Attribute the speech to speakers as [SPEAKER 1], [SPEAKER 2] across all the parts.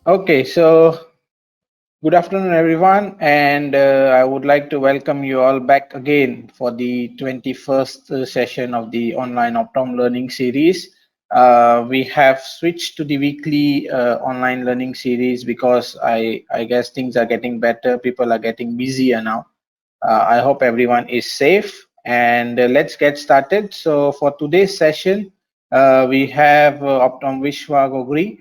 [SPEAKER 1] Okay, so good afternoon, everyone, and I would like to welcome you all back again for the 21st session of the online Optom Learning series. We have switched to the weekly online learning series because I guess things are getting better. People are getting busier now. I hope everyone is safe, and let's get started. So, for today's session, we have Optom Vishwa Gogri.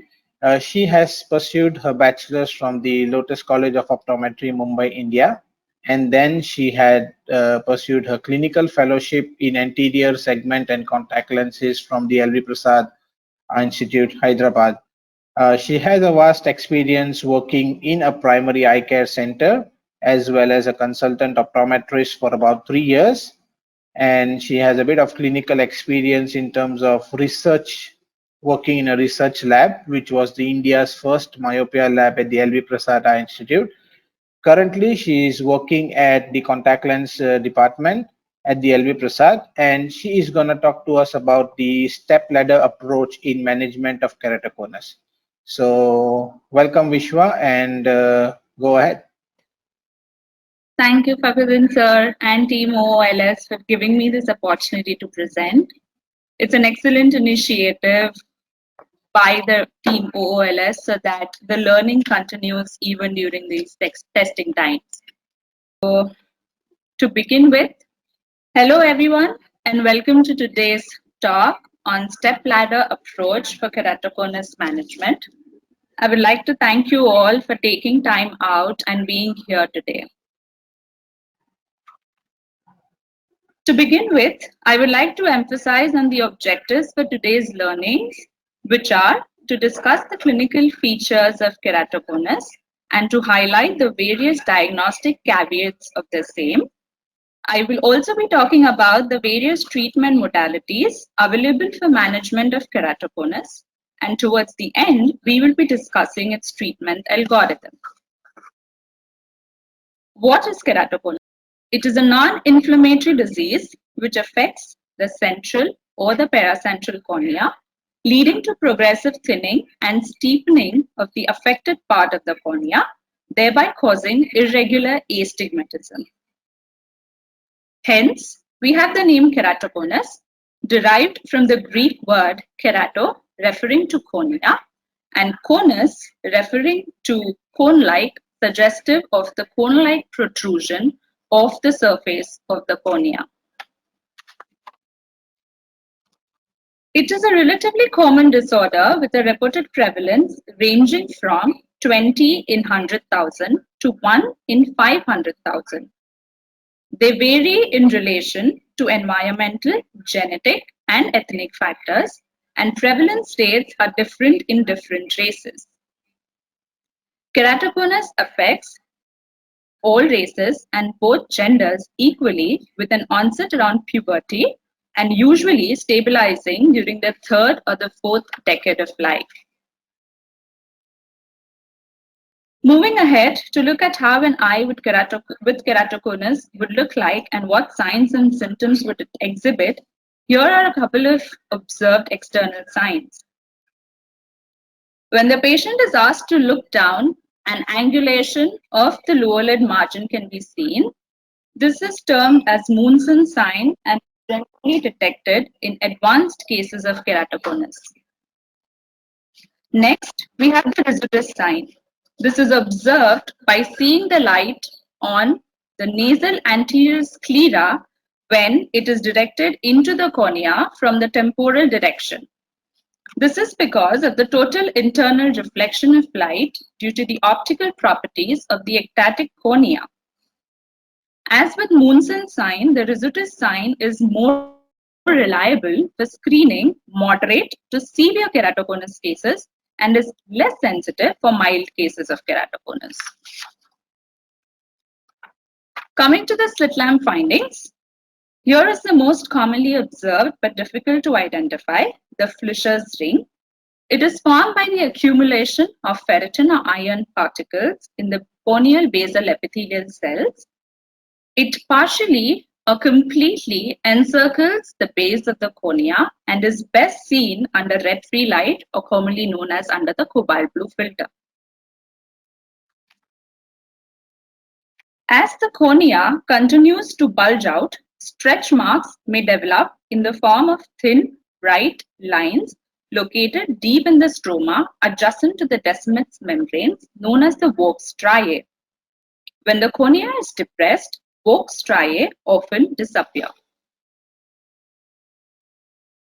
[SPEAKER 1] She has pursued her bachelor's from the Lotus College of Optometry, Mumbai, India, and then she had pursued her clinical fellowship in anterior segment and contact lenses from the LV Prasad Institute, Hyderabad. She has a vast experience working in a primary eye care center as well as a consultant optometrist for about 3 years. And she has a bit of clinical experience in terms of research, working in a research lab, which was the India's first myopia lab at the LV Prasad Eye Institute. Currently, she is working at the contact lens department at the LV Prasad, and she is going to talk to us about the step ladder approach in management of keratoconus. So, welcome, Vishwa, and go ahead.
[SPEAKER 2] Thank you, Fabian sir and Team OOLS for giving me this opportunity to present. It's an excellent initiative by the Team OOLS so that the learning continues even during these testing times. To begin with, hello everyone and welcome to today's talk on step ladder approach for keratoconus management. I would like to thank you all for taking time out and being here today. To begin with, I would like to emphasize on the objectives for today's learnings, which are to discuss the clinical features of keratoconus and to highlight the various diagnostic caveats of the same. I will also be talking about the various treatment modalities available for management of keratoconus, and towards the end, we will be discussing its treatment algorithm. What is keratoconus? It is a non-inflammatory disease which affects the central or the paracentral cornea, leading to progressive thinning and steepening of the affected part of the cornea, thereby causing irregular astigmatism. Hence, we have the name keratoconus, derived from the Greek word kerato, referring to cornea, and conus, referring to cone-like, suggestive of the cone-like protrusion of the surface of the cornea. It is a relatively common disorder with a reported prevalence ranging from 20 in 100,000 to 1 in 500,000. They vary in relation to environmental, genetic, and ethnic factors, and prevalence rates are different in different races. Keratoconus affects all races and both genders equally with an onset around puberty and usually stabilizing during the third or the fourth decade of life. Moving ahead to look at how an eye with keratoconus would look like and what signs and symptoms would it exhibit, here are a couple of observed external signs. When the patient is asked to look down, an angulation of the lower lid margin can be seen. This is termed as Munson sign and generally detected in advanced cases of keratoconus. Next, we have the Rhizodus sign. This is observed by seeing the light on the nasal anterior sclera when it is directed into the cornea from the temporal direction. This is because of the total internal reflection of light due to the optical properties of the ectatic cornea. As with Munson sign, the Rhizodus sign is more reliable for screening moderate to severe keratoconus cases and is less sensitive for mild cases of keratoconus. Coming to the slit lamp findings, here is the most commonly observed but difficult to identify, the Fleischer's ring. It is formed by the accumulation of ferritin or iron particles in the corneal basal epithelial cells. It partially or completely encircles the base of the cornea and is best seen under red-free light or commonly known as under the cobalt blue filter. As the cornea continues to bulge out, stretch marks may develop in the form of thin, bright lines located deep in the stroma adjacent to the Descemet's membranes known as the Voges striae. When the cornea is depressed, Voges striae often disappear.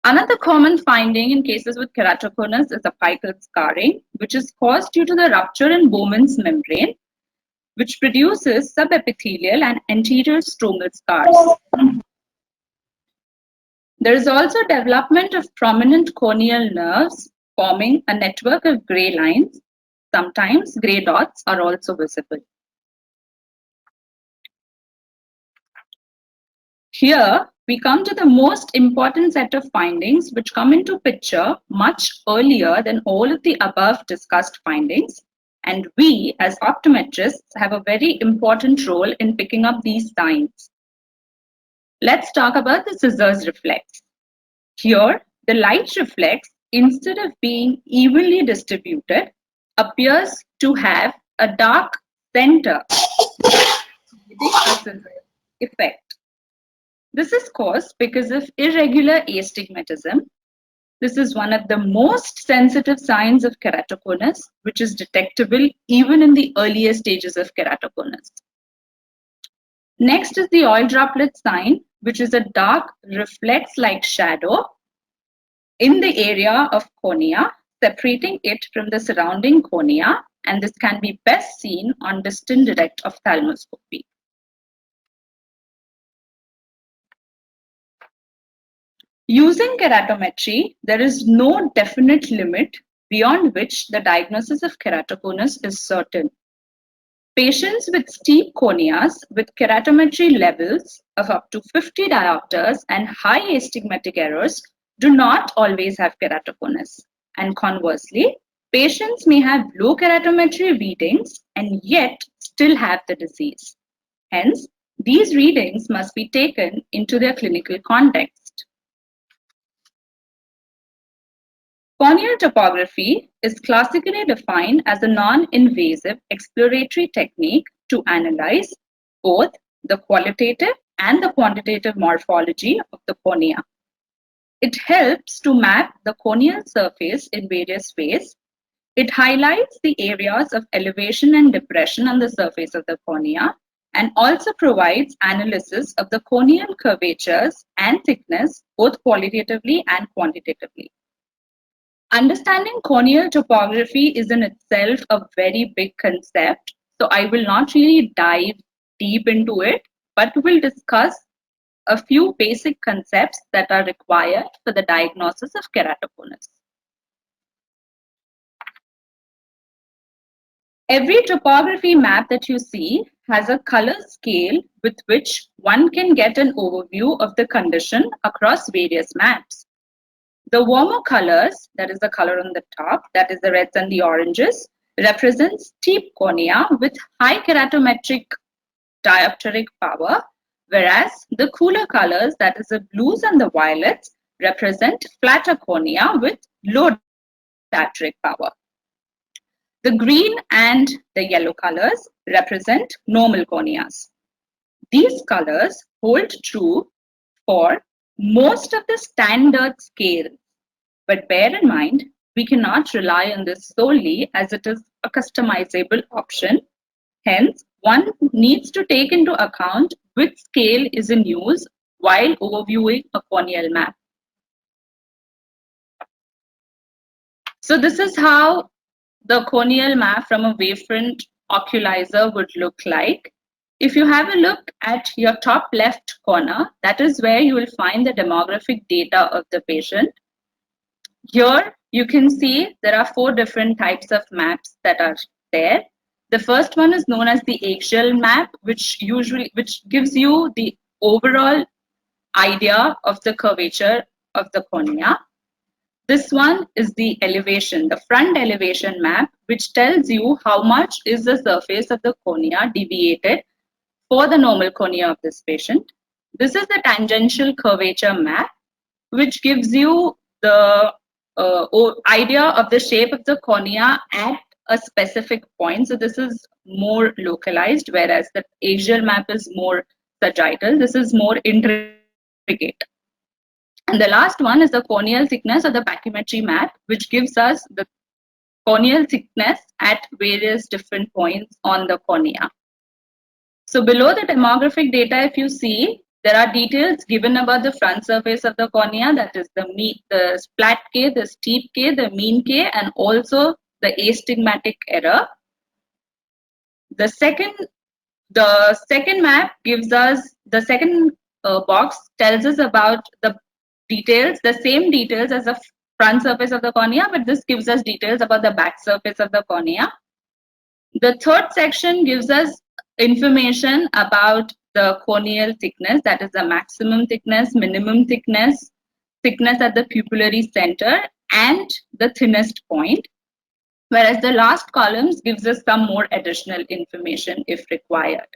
[SPEAKER 2] Another common finding in cases with keratoconus is apical scarring, which is caused due to the rupture in Bowman's membrane, which produces subepithelial and anterior stromal scars. There is also development of prominent corneal nerves forming a network of gray lines. Sometimes gray dots are also visible. Here, we come to the most important set of findings which come into picture much earlier than all of the above discussed findings. And we, as optometrists, have a very important role in picking up these signs. Let's talk about the scissors reflex. Here, the light reflex, instead of being evenly distributed, appears to have a dark center, effect. This is caused because of irregular astigmatism. This is one of the most sensitive signs of keratoconus, which is detectable even in the earlier stages of keratoconus. Next is the oil droplet sign, which is a dark reflex-like shadow in the area of cornea, separating it from the surrounding cornea, and this can be best seen on distant direct ophthalmoscopy. Using keratometry, there is no definite limit beyond which the diagnosis of keratoconus is certain. Patients with steep corneas with keratometry levels of up to 50 diopters and high astigmatic errors do not always have keratoconus. And conversely, patients may have low keratometry readings and yet still have the disease. Hence, these readings must be taken into their clinical context. Corneal topography is classically defined as a non-invasive exploratory technique to analyze both the qualitative and the quantitative morphology of the cornea. It helps to map the corneal surface in various ways. It highlights the areas of elevation and depression on the surface of the cornea and also provides analysis of the corneal curvatures and thickness both qualitatively and quantitatively. Understanding corneal topography is in itself a very big concept, so I will not really dive deep into it, but we'll discuss a few basic concepts that are required for the diagnosis of keratoconus. Every topography map that you see has a color scale with which one can get an overview of the condition across various maps. The warmer colors, that is the color on the top, that is the reds and the oranges, represents steep cornea with high keratometric diopteric power, whereas the cooler colors, that is the blues and the violets, represent flatter cornea with low diopteric power. The green and the yellow colors represent normal corneas. These colors hold true for most of the standard scales, but bear in mind, we cannot rely on this solely as it is a customizable option. Hence, one needs to take into account which scale is in use while overviewing a corneal map. So this is how the corneal map from a wavefront oculizer would look like. If you have a look at your top left corner, that is where you will find the demographic data of the patient. Here you can see there are 4 different types of maps that are there. The first one is known as the eggshell map, which gives you the overall idea of the curvature of the cornea. This one is the elevation, the front elevation map, which tells you how much is the surface of the cornea deviated for the normal cornea of this patient. This is the tangential curvature map, which gives you the idea of the shape of the cornea at a specific point. So this is more localized, whereas the axial map is more sagittal. This is more intricate. And the last one is the corneal thickness or the pachymetry map, which gives us the corneal thickness at various different points on the cornea. So below the demographic data, if you see, there are details given about the front surface of the cornea, that is the flat K, the steep K, the mean K, and also the astigmatic error. The second map gives us, the second box tells us about the details, the same details as the front surface of the cornea, but this gives us details about the back surface of the cornea. The third section gives us information about the corneal thickness, that is the maximum thickness, minimum thickness, thickness at the pupillary center, and the thinnest point. Whereas the last columns gives us some more additional information if required.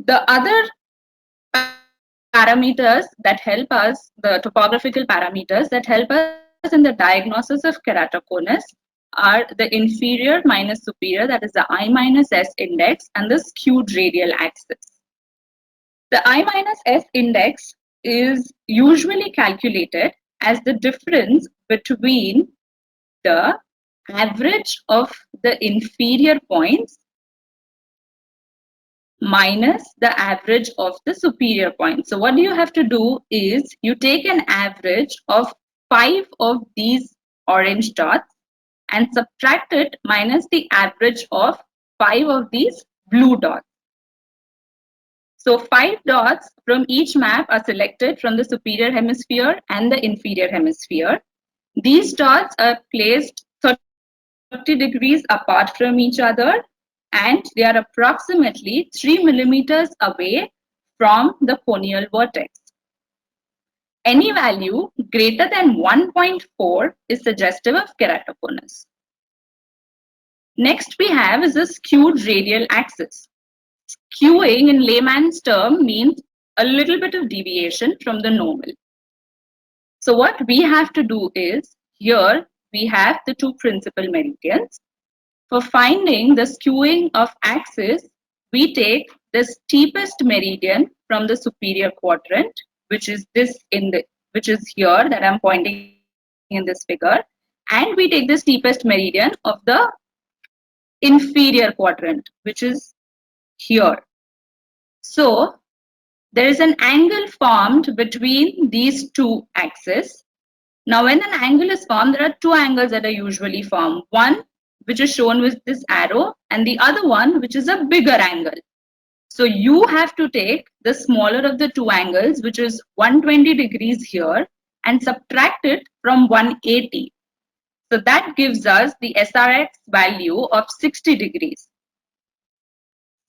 [SPEAKER 2] The other parameters that help us, the topographical parameters that help us in the diagnosis of keratoconus are the inferior minus superior, that is the I minus S index, and the skewed radial axis. The I minus S index is usually calculated as the difference between the average of the inferior points minus the average of the superior points. So what you have to do is you take an average of 5 of these orange dots and subtract it minus the average of 5 of these blue dots. So 5 dots from each map are selected from the superior hemisphere and the inferior hemisphere. These dots are placed 30 degrees apart from each other, and they are approximately 3 millimeters away from the corneal vertex. Any value greater than 1.4 is suggestive of keratoconus. Next we have is the skewed radial axis. Skewing in layman's term means a little bit of deviation from the normal. So what we have to do is, here we have the two principal meridians. For finding the skewing of axis, we take the steepest meridian from the superior quadrant, which is here that I'm pointing in this figure, and we take the steepest meridian of the inferior quadrant, which is here. So there is an angle formed between these two axes. Now when an angle is formed, there are two angles that are usually formed. One which is shown with this arrow, and the other one which is a bigger angle. So you have to take the smaller of the two angles, which is 120 degrees here, and subtract it from 180. So that gives us the SRX value of 60 degrees.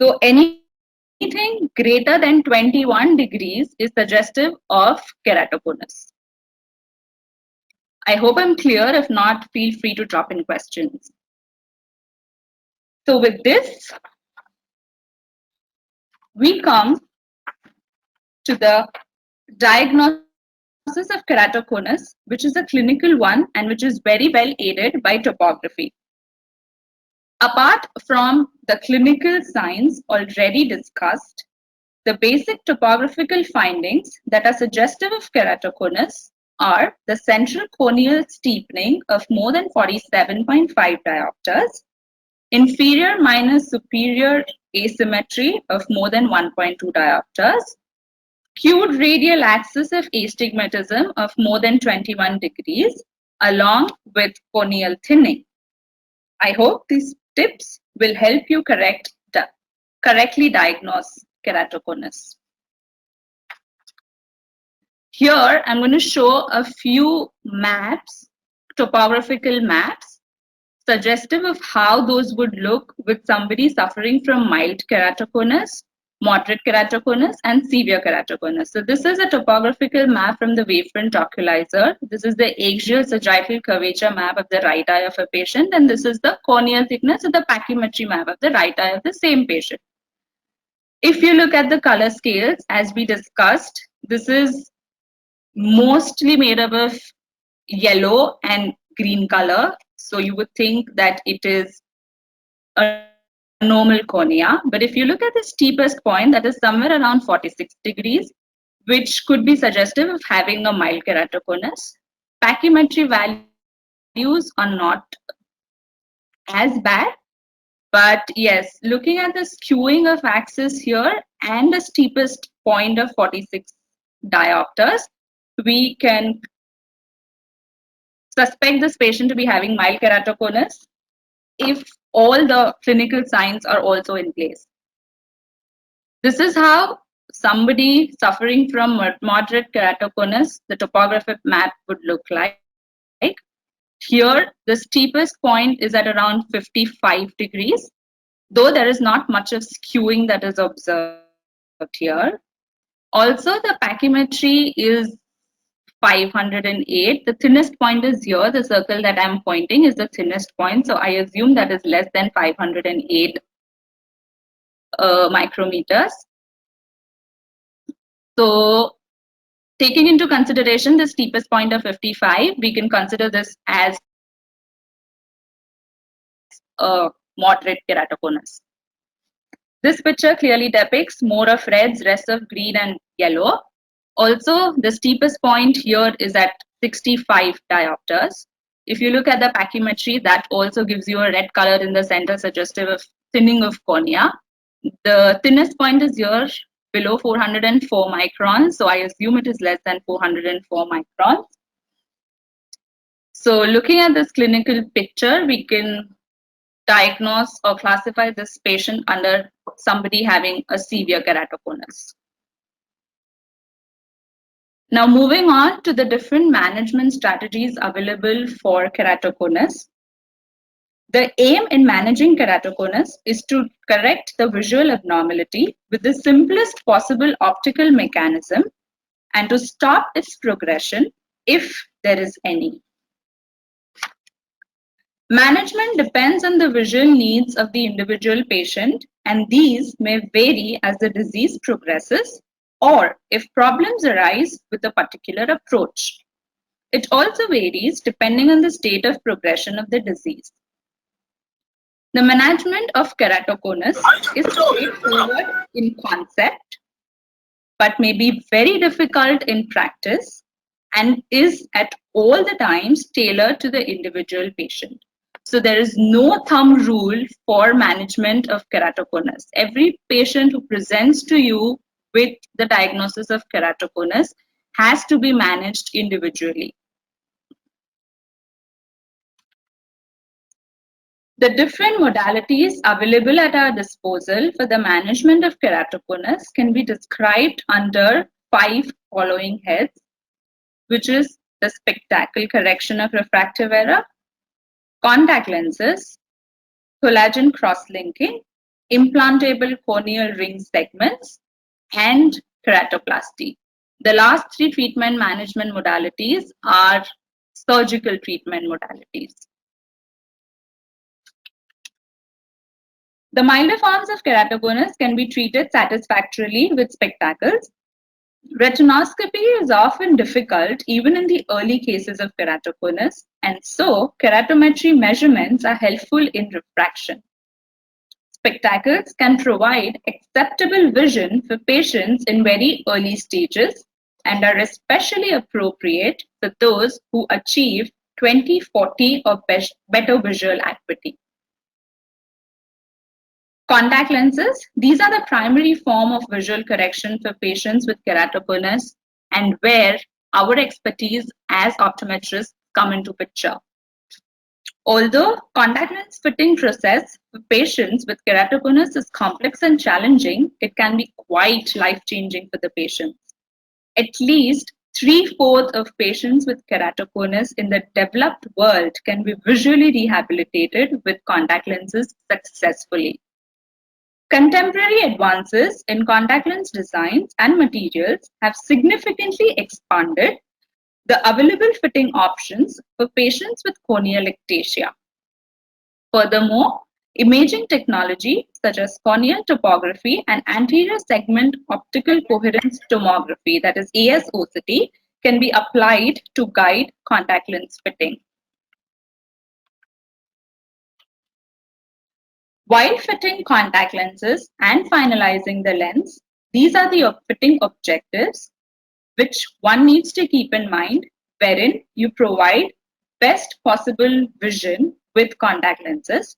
[SPEAKER 2] So anything greater than 21 degrees is suggestive of keratoconus. I hope I'm clear. If not, feel free to drop in questions. So with this, we come to the diagnosis of keratoconus, which is a clinical one and which is very well aided by topography. Apart from the clinical signs already discussed, the basic topographical findings that are suggestive of keratoconus are the central corneal steepening of more than 47.5 diopters, inferior minus superior asymmetry of more than 1.2 diopters, skewed radial axis of astigmatism of more than 21 degrees, along with corneal thinning. I hope these tips will help you correctly diagnose keratoconus. Here, I'm going to show a few maps, topographical maps, suggestive of how those would look with somebody suffering from mild keratoconus, moderate keratoconus, and severe keratoconus. So this is a topographical map from the wavefront oculizer. This is the axial sagittal curvature map of the right eye of a patient, and this is the corneal thickness of the pachymetry map of the right eye of the same patient. If you look at the color scales, as we discussed, this is mostly made up of yellow and green color. So you would think that it is a normal cornea. But if you look at the steepest point, that is somewhere around 46 degrees, which could be suggestive of having a mild keratoconus. Pachymetry values are not as bad, but yes, looking at the skewing of axis here and the steepest point of 46 diopters, we can suspect this patient to be having mild keratoconus if all the clinical signs are also in place. This is how somebody suffering from moderate keratoconus, the topographic map would look like. Here, the steepest point is at around 55 degrees, though there is not much of skewing that is observed here. Also, the pachymetry is 508. The thinnest point is here. The circle that I'm pointing is the thinnest point. So I assume that is less than 508 micrometers. So taking into consideration the steepest point of 55, we can consider this as a moderate keratoconus. This picture clearly depicts more of reds, less of green and yellow. Also, the steepest point here is at 65 diopters. If you look at the pachymetry, that also gives you a red color in the center, suggestive of thinning of cornea. The thinnest point is here below 404 microns, so I assume it is less than 404 microns. So looking at this clinical picture, we can diagnose or classify this patient under somebody having a severe keratoconus. Now moving on to the different management strategies available for keratoconus. The aim in managing keratoconus is to correct the visual abnormality with the simplest possible optical mechanism and to stop its progression if there is any. Management depends on the visual needs of the individual patient, and these may vary as the disease progresses or if problems arise with a particular approach. It also varies depending on the state of progression of the disease. The management of keratoconus is straightforward in concept, but may be very difficult in practice and is at all the times tailored to the individual patient. So there is no thumb rule for management of keratoconus. Every patient who presents to you with the diagnosis of keratoconus has to be managed individually. The different modalities available at our disposal for the management of keratoconus can be described under 5 following heads, which is the spectacle correction of refractive error, contact lenses, collagen cross-linking, implantable corneal ring segments, and keratoplasty. The last 3 treatment management modalities are surgical treatment modalities. The milder forms of keratoconus can be treated satisfactorily with spectacles. Retinoscopy is often difficult even in the early cases of keratoconus, and so keratometry measurements are helpful in refraction. Spectacles can provide acceptable vision for patients in very early stages and are especially appropriate for those who achieve 20/40 or better visual acuity. Contact lenses, these are the primary form of visual correction for patients with keratoconus and where our expertise as optometrists come into picture. Although contact lens fitting process for patients with keratoconus is complex and challenging, it can be quite life-changing for the patients. At least 3/4 of patients with keratoconus in the developed world can be visually rehabilitated with contact lenses successfully. Contemporary advances in contact lens designs and materials have significantly expanded the available fitting options for patients with corneal ectasia. Furthermore, imaging technology such as corneal topography and anterior segment optical coherence tomography, that is ASOCT, can be applied to guide contact lens fitting. While fitting contact lenses and finalizing the lens, these are the fitting objectives which one needs to keep in mind, wherein you provide best possible vision with contact lenses.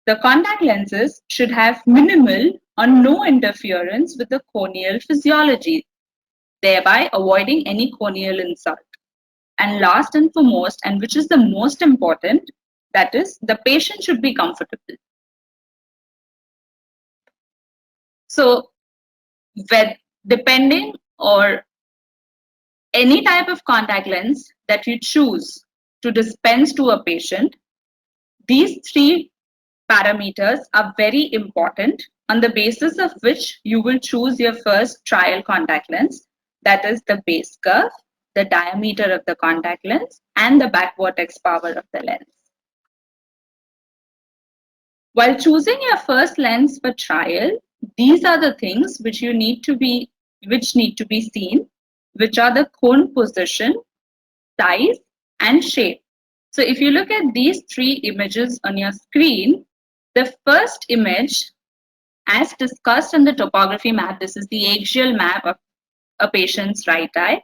[SPEAKER 2] The contact lenses should have minimal or no interference with the corneal physiology, thereby avoiding any corneal insult. And last and foremost, and which is the most important, that is, the patient should be comfortable. So, depending or any type of contact lens that you choose to dispense to a patient, these three parameters are very important, on the basis of which you will choose your first trial contact lens, that is the base curve, the diameter of the contact lens, and the back vortex power of the lens. While choosing your first lens for trial, these are the things which need to be seen, which are the cone position, size, and shape. So if you look at these three images on your screen, the first image, as discussed in the topography map, this is the axial map of a patient's right eye.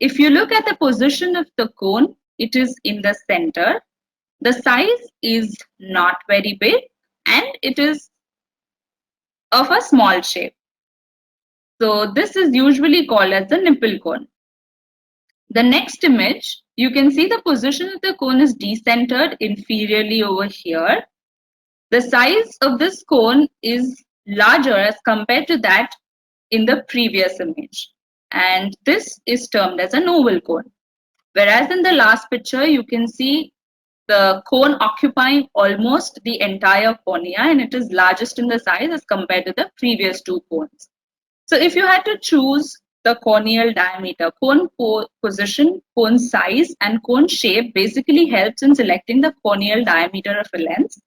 [SPEAKER 2] If you look at the position of the cone, it is in the center. The size is not very big and it is of a small shape. So this is usually called as the nipple cone. The next image, you can see the position of the cone is decentered inferiorly over here. The size of this cone is larger as compared to that in the previous image. And this is termed as an oval cone. Whereas in the last picture, you can see the cone occupying almost the entire cornea, and it is largest in the size as compared to the previous two cones. So if you had to choose the corneal diameter, cone position, cone size, and cone shape basically helps in selecting the corneal diameter of a lens,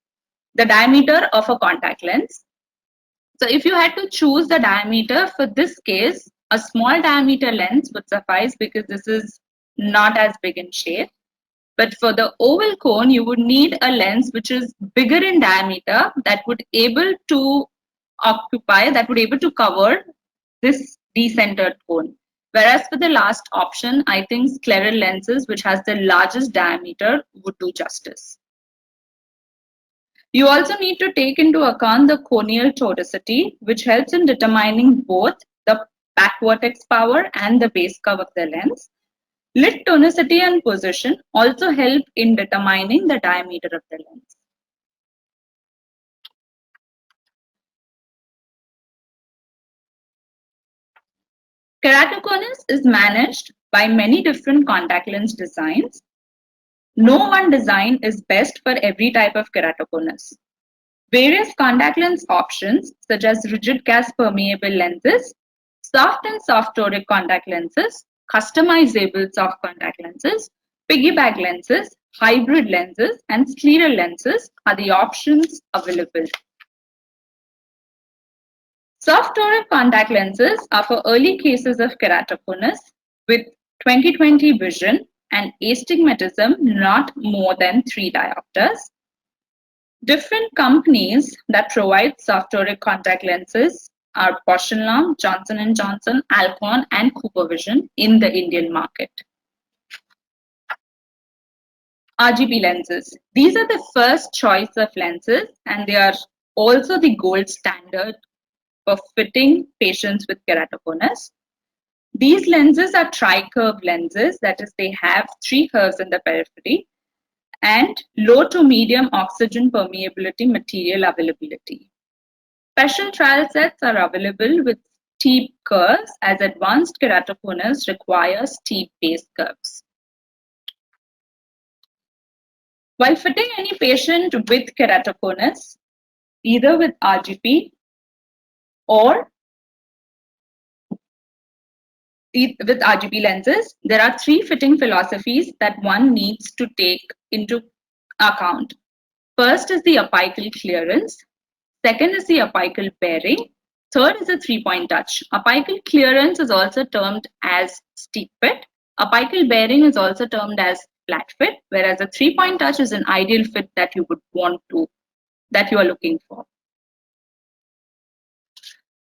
[SPEAKER 2] the diameter of a contact lens. So if you had to choose the diameter, for this case, a small diameter lens would suffice because this is not as big in shape. But for the oval cone, you would need a lens which is bigger in diameter that would able to cover this decentered cone. Whereas for the last option, I think scleral lenses, which has the largest diameter, would do justice. You also need to take into account the corneal toricity, which helps in determining both the back vortex power and the base curve of the lens. Lid tonicity and position also help in determining the diameter of the lens. Keratoconus is managed by many different contact lens designs. No one design is best for every type of keratoconus. Various contact lens options, such as rigid gas permeable lenses, soft and soft toric contact lenses, customizable soft contact lenses, piggyback lenses, hybrid lenses, and scleral lenses are the options available. Soft toric contact lenses are for early cases of keratoconus with 20/20 vision and astigmatism not more than 3 diopters. Different companies that provide soft toric contact lenses are Bausch & Lomb, Johnson & Johnson, Alcon, and CooperVision in the Indian market. RGP lenses. These are the first choice of lenses, and they are also the gold standard for fitting patients with keratoconus. These lenses are tri-curve lenses, that is, they have 3 curves in the periphery, and low to medium oxygen permeability material availability. Special trial sets are available with steep curves, as advanced keratoconus requires steep base curves. While fitting any patient with keratoconus, either with RGP or with RGP lenses, there are 3 fitting philosophies that one needs to take into account. First is the apical clearance. Second is the apical bearing. Third is a 3-point touch. Apical clearance is also termed as steep fit. Apical bearing is also termed as flat fit, whereas a 3-point touch is an ideal fit that you would want to, that you are looking for.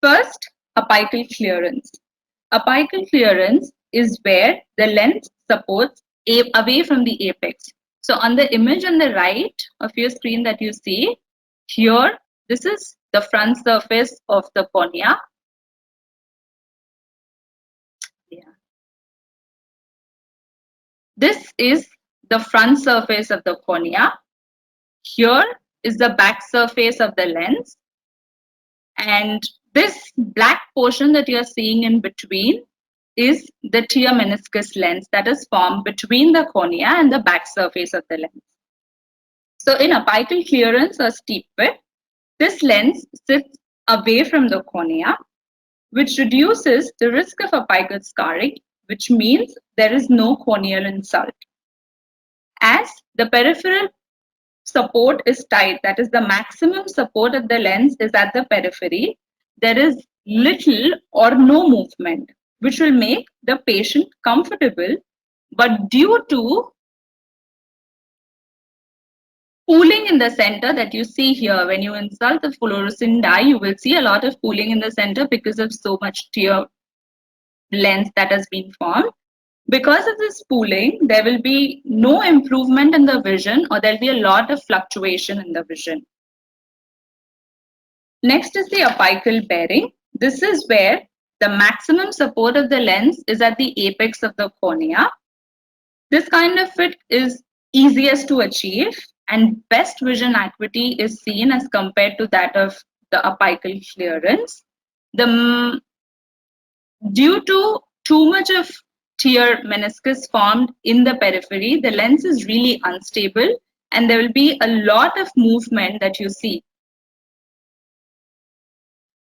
[SPEAKER 2] First, apical clearance. Apical clearance is where the lens supports away from the apex. So on the image on the right of your screen that you see, here, this is the front surface of the cornea. This is the front surface of the cornea. Here is the back surface of the lens. And this black portion that you are seeing in between is the tear meniscus lens that is formed between the cornea and the back surface of the lens. So in apical clearance or steep fit, this lens sits away from the cornea, which reduces the risk of apical scarring, which means there is no corneal insult. As the peripheral support is tight, that is the maximum support of the lens is at the periphery, there is little or no movement, which will make the patient comfortable, but due to pooling in the center that you see here, when you insult the fluorescein dye, you will see a lot of pooling in the center because of so much tear lens that has been formed. Because of this pooling, there will be no improvement in the vision, or there will be a lot of fluctuation in the vision. Next is the apical bearing. This is where the maximum support of the lens is at the apex of the cornea. This kind of fit is easiest to achieve, and best vision acuity is seen as compared to that of the apical clearance. Due to too much of tear meniscus formed in the periphery, the lens is really unstable and there will be a lot of movement that you see.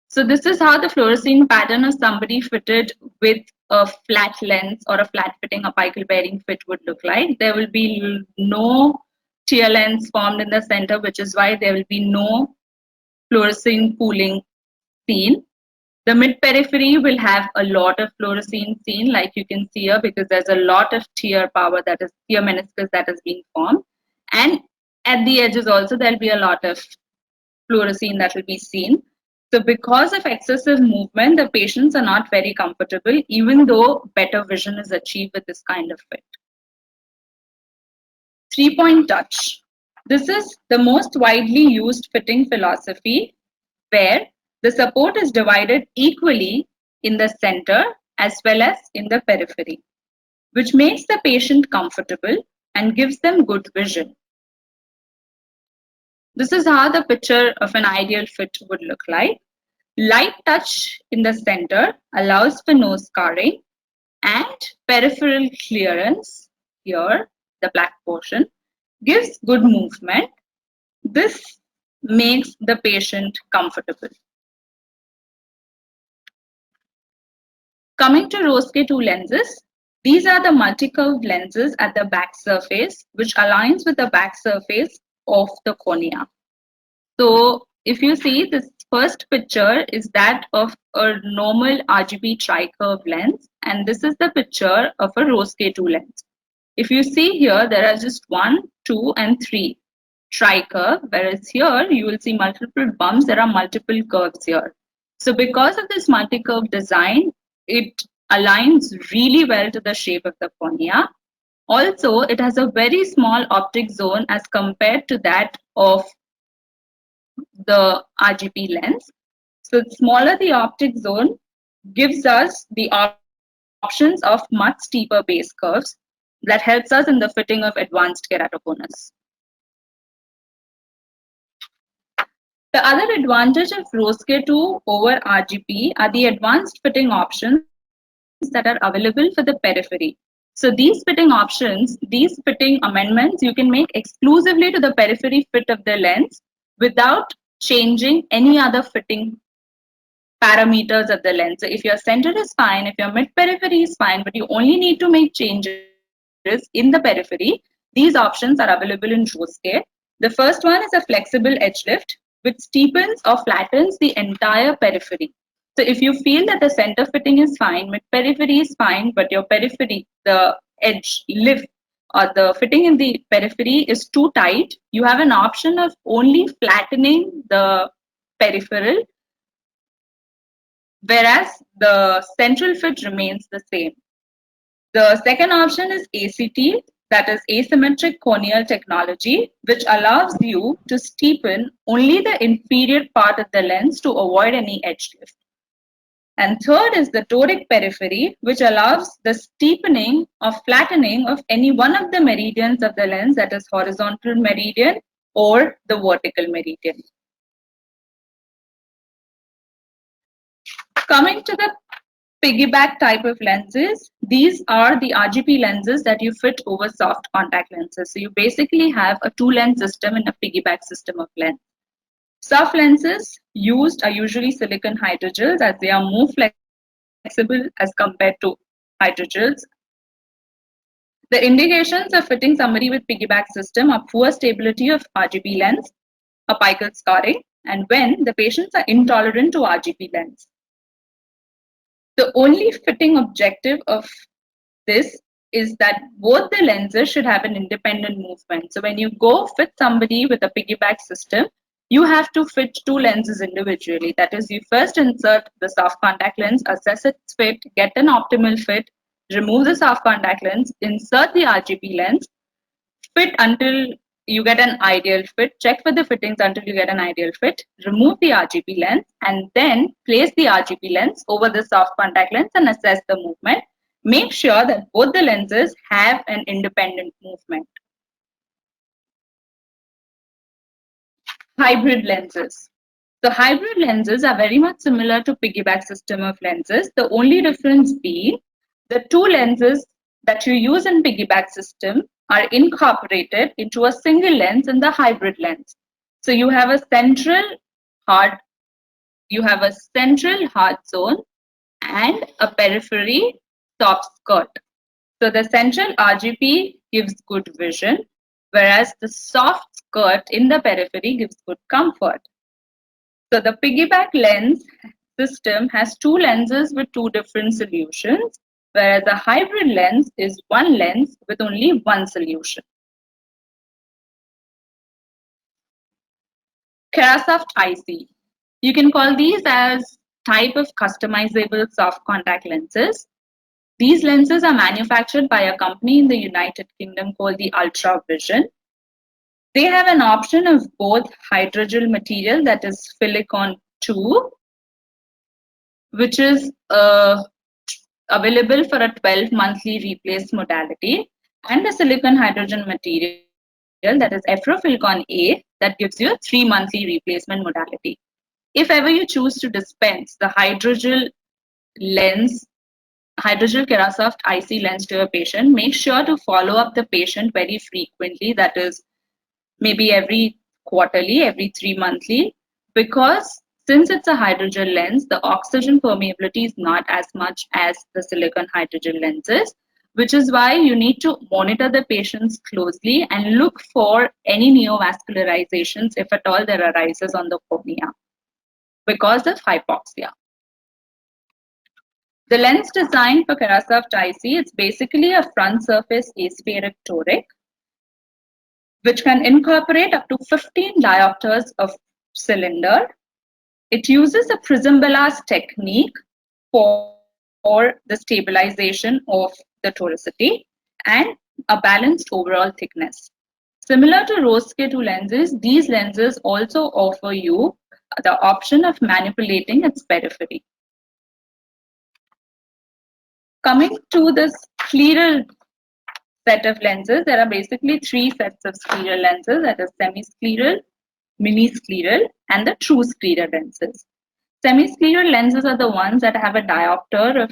[SPEAKER 2] So this is how the fluorescein pattern of somebody fitted with a flat lens or a flat fitting apical bearing fit would look like. There will be no tear lens formed in the center, which is why there will be no fluorescein pooling seen. The mid-periphery will have a lot of fluorescein seen, like you can see here, because there's a lot of tear power, that is tear meniscus that is being formed. And at the edges also, there'll be a lot of fluorescein that will be seen. So because of excessive movement, the patients are not very comfortable, even though better vision is achieved with this kind of fit. 3-point touch. This is the most widely used fitting philosophy, where the support is divided equally in the center as well as in the periphery, which makes the patient comfortable and gives them good vision. This is how the picture of an ideal fit would look like. Light touch in the center allows for no scarring, and peripheral clearance here, the black portion, gives good movement. This makes the patient comfortable. Coming to Roske 2 lenses, these are the multi-curved lenses at the back surface, which aligns with the back surface of the cornea. So if you see, this first picture is that of a normal RGB tri-curve lens, and this is the picture of a Roske 2 lens. If you see here, there are just 1, 2, and 3 tri-curve, whereas here you will see multiple bumps. There are multiple curves here. So because of this multi-curve design, it aligns really well to the shape of the cornea. Also, it has a very small optic zone as compared to that of the RGB lens. So the smaller the optic zone gives us the options of much steeper base curves that helps us in the fitting of advanced keratoconus. The other advantage of Roske 2 over RGB are the advanced fitting options that are available for the periphery. So these fitting options, these fitting amendments, you can make exclusively to the periphery fit of the lens without changing any other fitting parameters of the lens. So if your center is fine, if your mid-periphery is fine, but you only need to make changes in the periphery, these options are available in Roske. The first one is a flexible edge lift, which steepens or flattens the entire periphery. So if you feel that the center fitting is fine, mid-periphery is fine, but your periphery, the edge, lip, or the fitting in the periphery is too tight, you have an option of only flattening the peripheral, whereas the central fit remains the same. The second option is ACT, that is asymmetric corneal technology, which allows you to steepen only the inferior part of the lens to avoid any edge lift. And third is the toric periphery, which allows the steepening or flattening of any one of the meridians of the lens, that is horizontal meridian or the vertical meridian. Coming to the piggyback type of lenses, these are the RGP lenses that you fit over soft contact lenses. So you basically have a two-lens system and a piggyback system of lens. Soft lenses used are usually silicon hydrogels, as they are more flexible as compared to hydrogels. The indications of fitting somebody with piggyback system are poor stability of RGP lens, apical scarring, and when the patients are intolerant to RGP lens. The only fitting objective of this is that both the lenses should have an independent movement. So when you go fit somebody with a piggyback system, you have to fit two lenses individually. That is, you first insert the soft contact lens, assess its fit, get an optimal fit, remove the soft contact lens, insert the RGP lens, fit until you get an ideal fit, check for the fittings until you get an ideal fit, remove the RGP lens, and then place the RGP lens over the soft contact lens and assess the movement. Make sure that both the lenses have an independent movement. Hybrid lenses. The hybrid lenses are very much similar to piggyback system of lenses. The only difference being the two lenses that you use in piggyback system are incorporated into a single lens in the hybrid lens. So you have a central hard zone and a periphery soft skirt. So the central RGP gives good vision, whereas the soft skirt in the periphery gives good comfort. So the piggyback lens system has two lenses with two different solutions, whereas a hybrid lens is one lens with only one solution. Kerasoft IC. You can call these as type of customizable soft contact lenses. These lenses are manufactured by a company in the United Kingdom called the Ultra Vision. They have an option of both hydrogel material, that is Filicon 2, which is available for a 12-monthly replace modality, and a silicon hydrogen material, that is Efrofilicon A, that gives you a 3-monthly replacement modality. If ever you choose to dispense the hydrogel Kerasoft IC lens to a patient, make sure to follow up the patient very frequently, that is maybe every quarterly, every 3-monthly, because since it's a hydrogel lens, the oxygen permeability is not as much as the silicon hydrogel lenses, which is why you need to monitor the patients closely and look for any neovascularizations, if at all there arises on the cornea, because of hypoxia. The lens designed for Kerasoft IC, it's basically a front surface aspheric toric, which can incorporate up to 15 diopters of cylinder. It uses a Prism-Ballas technique for the stabilization of the toricity and a balanced overall thickness. Similar to Rose K2 lenses, these lenses also offer you the option of manipulating its periphery. Coming to the scleral set of lenses, there are basically 3 sets of scleral lenses, that is semi-scleral, mini-scleral, and the true scleral lenses. Semi-scleral lenses are the ones that have a diopter of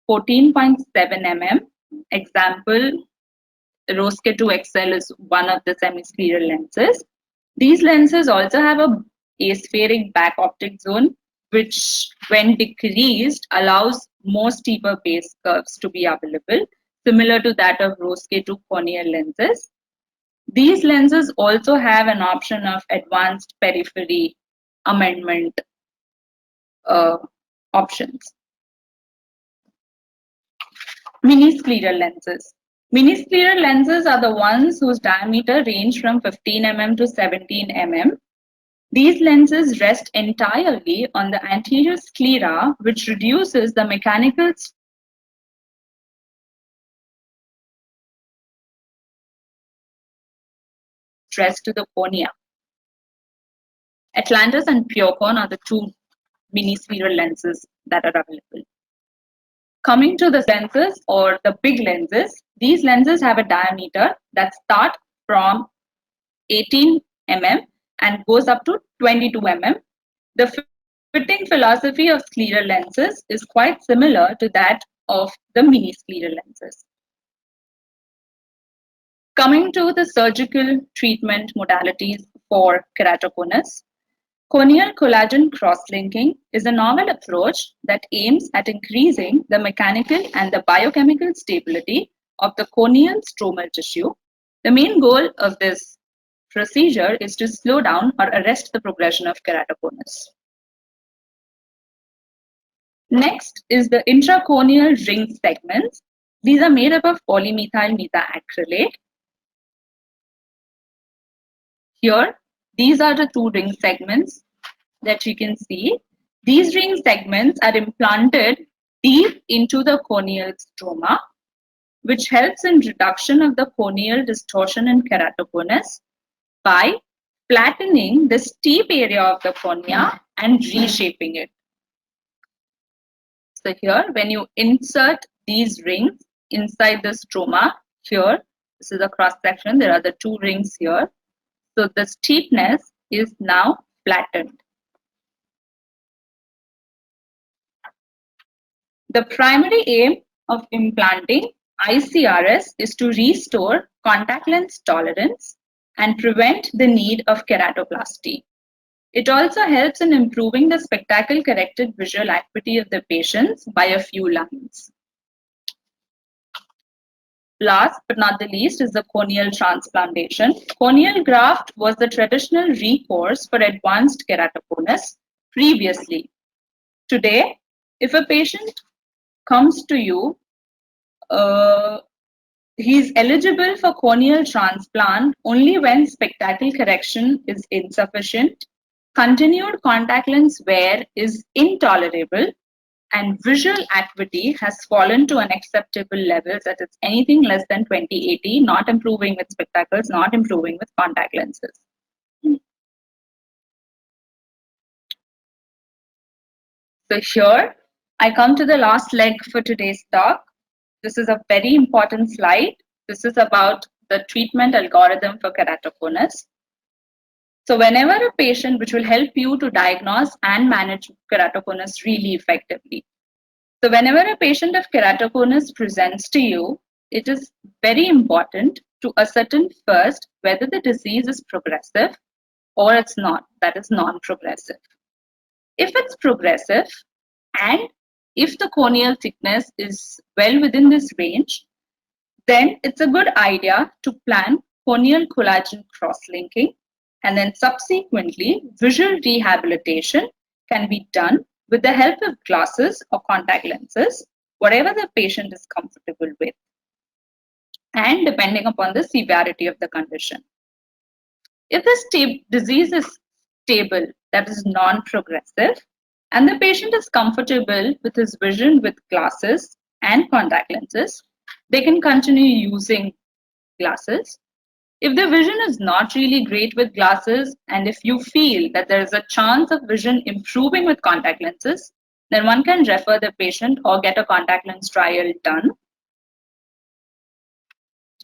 [SPEAKER 2] 14.7 mm. Example, Rose K2 XL is one of the semi-scleral lenses. These lenses also have a aspheric back optic zone, which when decreased allows more steeper base curves to be available, similar to that of Rose K2 corneal lenses. These lenses also have an option of advanced periphery amendment options. Mini-scleral lenses. Mini-scleral lenses are the ones whose diameter range from 15 mm to 17 mm. These lenses rest entirely on the anterior sclera, which reduces the mechanical stress to the cornea. Atlantis and Purecone are the two mini-scleral lenses that are available. Coming to the lenses or the big lenses, these lenses have a diameter that starts from 18 mm and goes up to 22 mm. The fitting philosophy of scleral lenses is quite similar to that of the mini-scleral lenses. Coming to the surgical treatment modalities for keratoconus, corneal collagen cross-linking is a novel approach that aims at increasing the mechanical and the biochemical stability of the corneal stromal tissue. The main goal of this procedure is to slow down or arrest the progression of keratoconus. Next is the intracorneal ring segments. These are made up of polymethyl methacrylate. Here, these are the two ring segments that you can see. These ring segments are implanted deep into the corneal stroma, which helps in reduction of the corneal distortion in keratoconus by flattening the steep area of the cornea and reshaping it. So here, when you insert these rings inside the stroma, here, this is a cross section, there are the two rings here. So the steepness is now flattened. The primary aim of implanting ICRS is to restore contact lens tolerance and prevent the need of keratoplasty. It also helps in improving the spectacle corrected visual acuity of the patients by a few lines. Last but not the least is the corneal transplantation. Corneal graft was the traditional recourse for advanced keratoconus previously. Today, if a patient comes to you, he is eligible for corneal transplant only when spectacle correction is insufficient, continued contact lens wear is intolerable, and visual acuity has fallen to unacceptable levels, that is anything less than 20/80, not improving with spectacles, not improving with contact lenses. So here, I come to the last leg for today's talk. This is a very important slide. This is about the treatment algorithm for keratoconus. So whenever a patient, which will help you to diagnose and manage keratoconus really effectively. So whenever a patient of keratoconus presents to you, it is very important to ascertain first whether the disease is progressive or it's not, that is non-progressive. If it's progressive and if the corneal thickness is well within this range, then it's a good idea to plan corneal collagen cross-linking, and then subsequently visual rehabilitation can be done with the help of glasses or contact lenses, whatever the patient is comfortable with, and depending upon the severity of the condition. If the disease is stable, that is non-progressive, and the patient is comfortable with his vision with glasses and contact lenses, they can continue using glasses. If the vision is not really great with glasses, and if you feel that there is a chance of vision improving with contact lenses, then one can refer the patient or get a contact lens trial done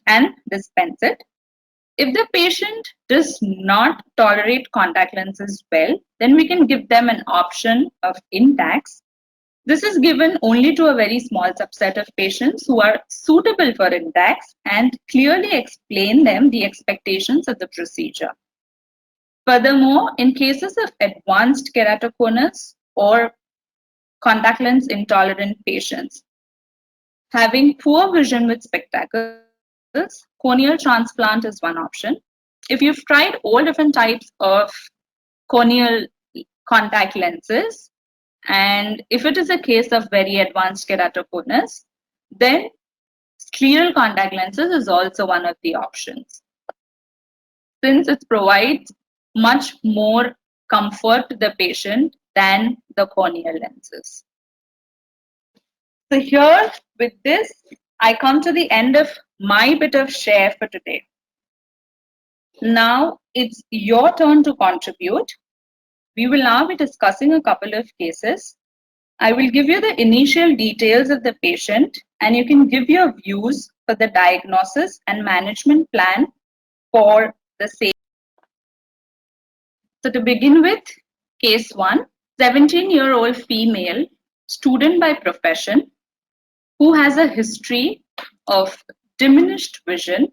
[SPEAKER 2] and dispense it. If the patient does not tolerate contact lenses well, then we can give them an option of Intacs. This is given only to a very small subset of patients who are suitable for Intacs and clearly explain them the expectations of the procedure. Furthermore, in cases of advanced keratoconus or contact lens intolerant patients having poor vision with spectacles, corneal transplant is one option. If you've tried all different types of corneal contact lenses And if it is a case of very advanced keratoconus, then scleral contact lenses is also one of the options, since it provides much more comfort to the patient than the corneal lenses. So here with this, I come to the end of my bit of share for today. Now it's your turn to contribute. We will now be discussing a couple of cases. I will give you the initial details of the patient and you can give your views for the diagnosis and management plan for the same. So to begin with, case 1, 17-year-old female, student by profession, who has a history of diminished vision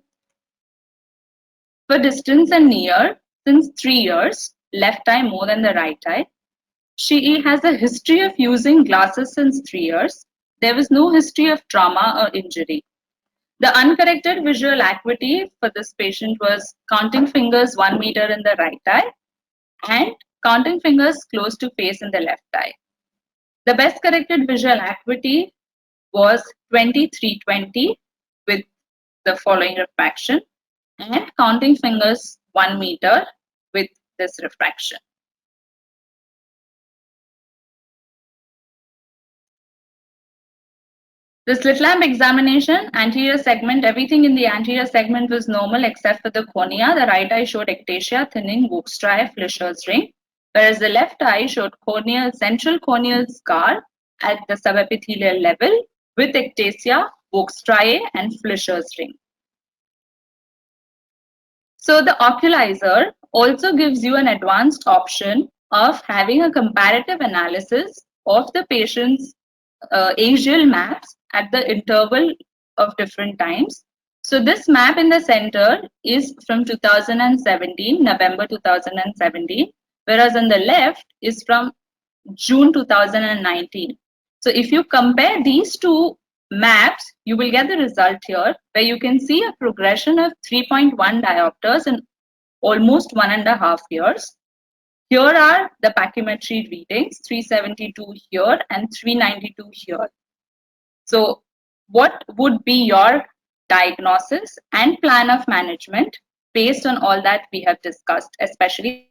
[SPEAKER 2] for distance and near since 3 years, left eye more than the right eye. She has a history of using glasses since 3 years. There was no history of trauma or injury. The uncorrected visual acuity for this patient was counting fingers 1 meter in the right eye and counting fingers close to face in the left eye. The best corrected visual acuity was 2320 with the following refraction and counting fingers 1 meter with this refraction. The slit lamp examination, anterior segment, everything in the anterior segment was normal except for the cornea. The right eye showed ectasia, thinning, Wilks striae, Fleischer's ring, whereas the left eye showed central corneal scar at the subepithelial level with ectasia, Wilks striae, and Fleischer's ring. So the oculizer also gives you an advanced option of having a comparative analysis of the patient's axial maps at the interval of different times. So this map in the center is from 2017, November 2017, whereas on the left is from June 2019. So if you compare these two maps, you will get the result here where you can see a progression of 3.1 diopters in almost 1.5 years. Here are the pachymetry readings, 372 here and 392 here. So what would be your diagnosis and plan of management based on all that we have discussed, especially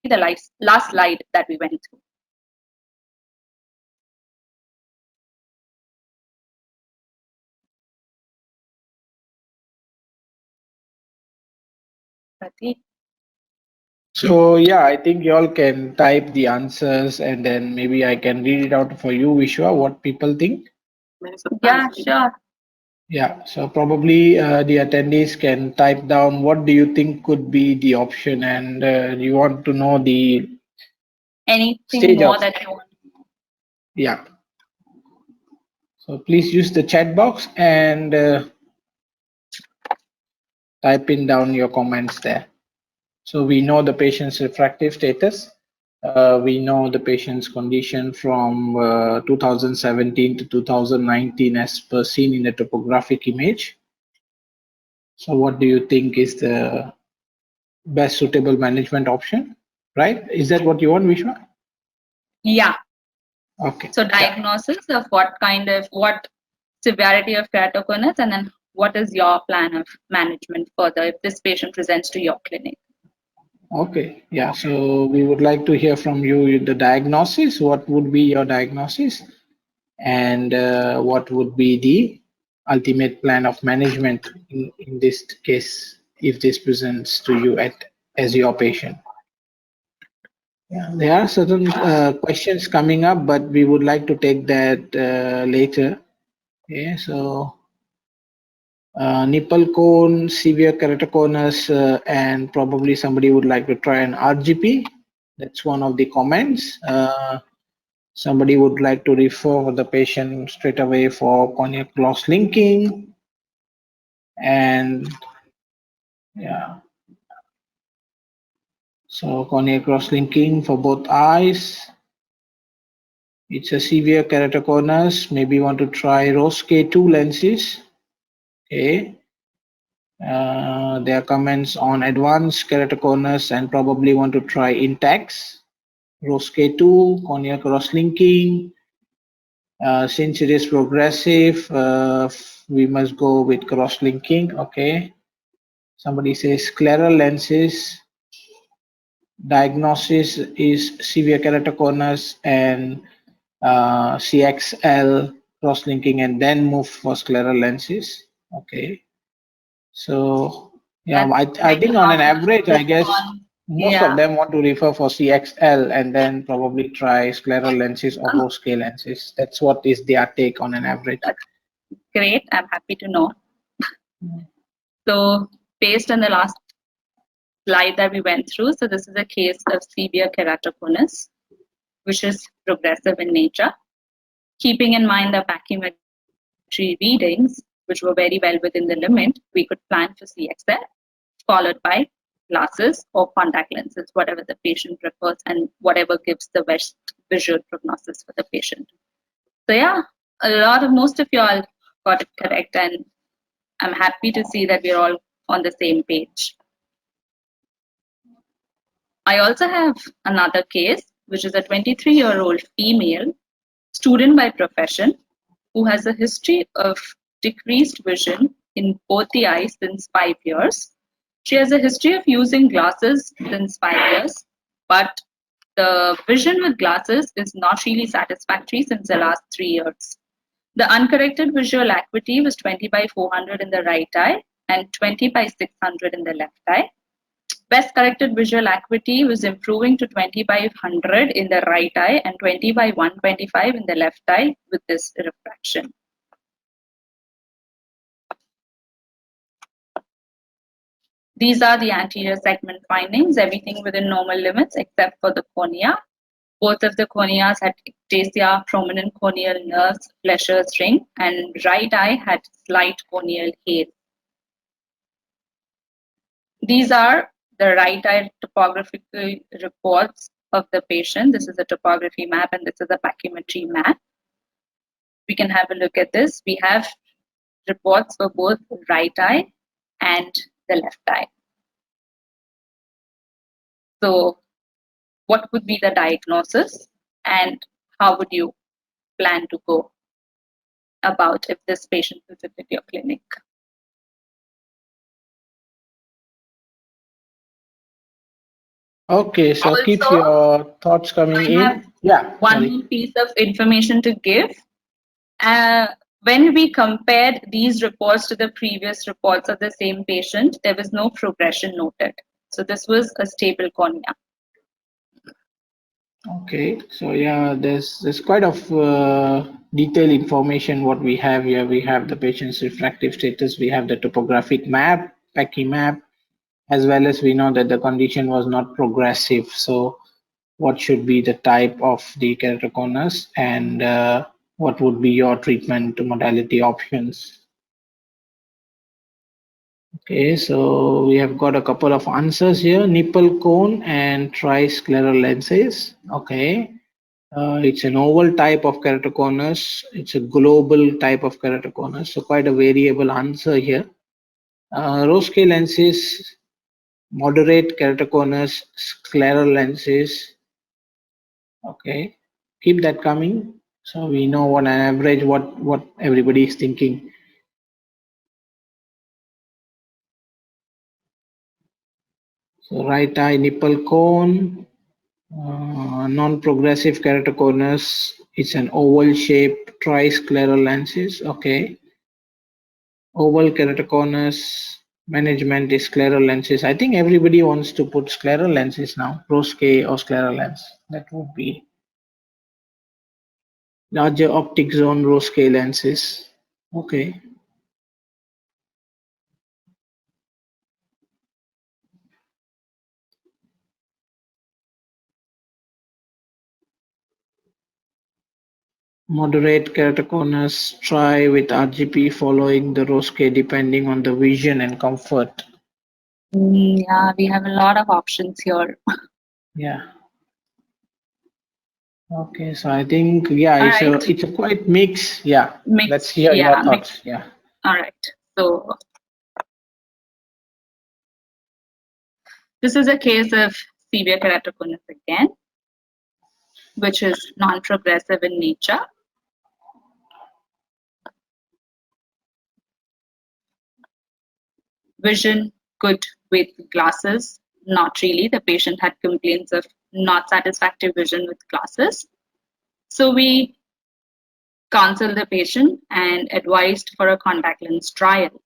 [SPEAKER 2] the last slide that we went through? Pratik?
[SPEAKER 1] So yeah, I think you all can type the answers and then maybe I can read it out for you, Vishwa, what people think.
[SPEAKER 2] Yeah, sure.
[SPEAKER 1] Yeah, so probably the attendees can type down what do you think could be the option, and you want to know the
[SPEAKER 2] Anything
[SPEAKER 1] stage
[SPEAKER 2] more
[SPEAKER 1] of,
[SPEAKER 2] that you want?
[SPEAKER 1] yeah. So please use the chat box and type in down your comments there. So we know the patient's refractive status. We know the patient's condition from 2017 to 2019 as per seen in the topographic image. So what do you think is the best suitable management option, right? Is that what you want, Vishwa?
[SPEAKER 2] Yeah.
[SPEAKER 1] Okay.
[SPEAKER 2] So diagnosis of what severity of keratoconus, and then what is your plan of management further if this patient presents to your clinic?
[SPEAKER 1] Okay, yeah, so we would like to hear from you the diagnosis. What would be your diagnosis, and what would be the ultimate plan of management in this case if this presents to you as your patient? Yeah, there are certain questions coming up, but we would like to take that later. Okay, so nipple cone, severe keratoconus, and probably somebody would like to try an RGP. That's one of the comments. Somebody would like to refer the patient straight away for corneal cross linking. And yeah, so corneal cross linking for both eyes. It's a severe keratoconus. Maybe you want to try ROSE K2 lenses. Okay. There are comments on advanced keratoconus and probably want to try Intex. ROSK2, corneal cross-linking. Since it is progressive, we must go with cross-linking. Okay. Somebody says scleral lenses. Diagnosis is severe keratoconus and CXL cross-linking, and then move for scleral lenses. Okay. So yeah, I think on an average, I guess most of them want to refer for CXL and then probably try scleral lenses or ROSK lenses. That's what is their take on an average.
[SPEAKER 2] That's great. I'm happy to know. So based on the last slide that we went through, so this is a case of severe keratoconus, which is progressive in nature. Keeping in mind the pachymetry readings, which were very well within the limit, we could plan for CXL, followed by glasses or contact lenses, whatever the patient prefers and whatever gives the best visual prognosis for the patient. So yeah, most of you all got it correct, and I'm happy to see that we're all on the same page. I also have another case, which is a 23-year-old female student by profession who has a history of decreased vision in both the eyes since 5 years. She has a history of using glasses since 5 years, but the vision with glasses is not really satisfactory since the last 3 years. The uncorrected visual acuity was 20/400 in the right eye and 20/600 in the left eye. Best corrected visual acuity was improving to 20/100 in the right eye and 20/125 in the left eye with this refraction. These are the anterior segment findings, everything within normal limits except for the cornea. Both of the corneas had ectasia, prominent corneal nerves, Fleischer's ring, and right eye had slight corneal haze. These are the right eye topographical reports of the patient. This is a topography map and this is a pachymetry map. We can have a look at this. We have reports for both right eye and the left eye. So what would be the diagnosis and how would you plan to go about if this patient visited your clinic?
[SPEAKER 1] Okay, so
[SPEAKER 2] Also,
[SPEAKER 1] keep your thoughts coming in. Yeah.
[SPEAKER 2] One more piece of information to give. When we compared these reports to the previous reports of the same patient, there was no progression noted. So this was a stable cornea.
[SPEAKER 1] Okay, so yeah, there's quite of detailed information what we have here. We have the patient's refractive status, we have the topographic map, Pachy map, as well as we know that the condition was not progressive. So what should be the type of the keratoconus and what would be your treatment modality options? Okay, so we have got a couple of answers here. Nipple cone and triscleral lenses. Okay, it's an oval type of keratoconus. It's a global type of keratoconus. So quite a variable answer here. ROSK lenses, moderate keratoconus, scleral lenses. Okay, keep that coming. So we know on an average what everybody is thinking. So right eye nipple cone, non-progressive keratoconus. It's an oval shape, triscleral lenses. Okay. Oval keratoconus management is scleral lenses. I think everybody wants to put scleral lenses now. ROSK or scleral lens. That would be larger optic zone ROSK lenses. Okay. Moderate keratoconus, try with RGP following the ROSK depending on the vision and comfort.
[SPEAKER 2] Yeah, we have a lot of options here.
[SPEAKER 1] Yeah. Okay, so I think it's a quite mix. Yeah. Let's hear your thoughts. Yeah.
[SPEAKER 2] All right. So this is a case of severe keratoconus again. which is non-progressive in nature. Vision good with glasses, not really. The patient had complaints of not satisfactory vision with glasses. So we counseled the patient and advised for a contact lens trial.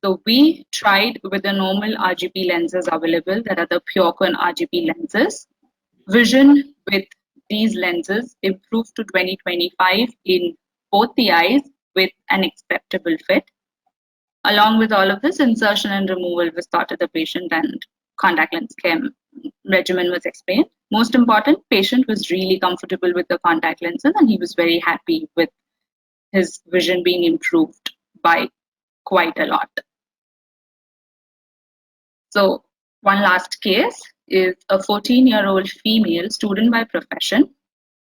[SPEAKER 2] So we tried with the normal RGP lenses available, that are the Purecone RGP lenses. Vision with these lenses improved to 20/25 in both the eyes with an acceptable fit. Along with all of this, insertion and removal was taught to the patient and contact lens care regimen was explained. Most important, patient was really comfortable with the contact lenses and he was very happy with his vision being improved by quite a lot. So one last case is a 14-year-old female student by profession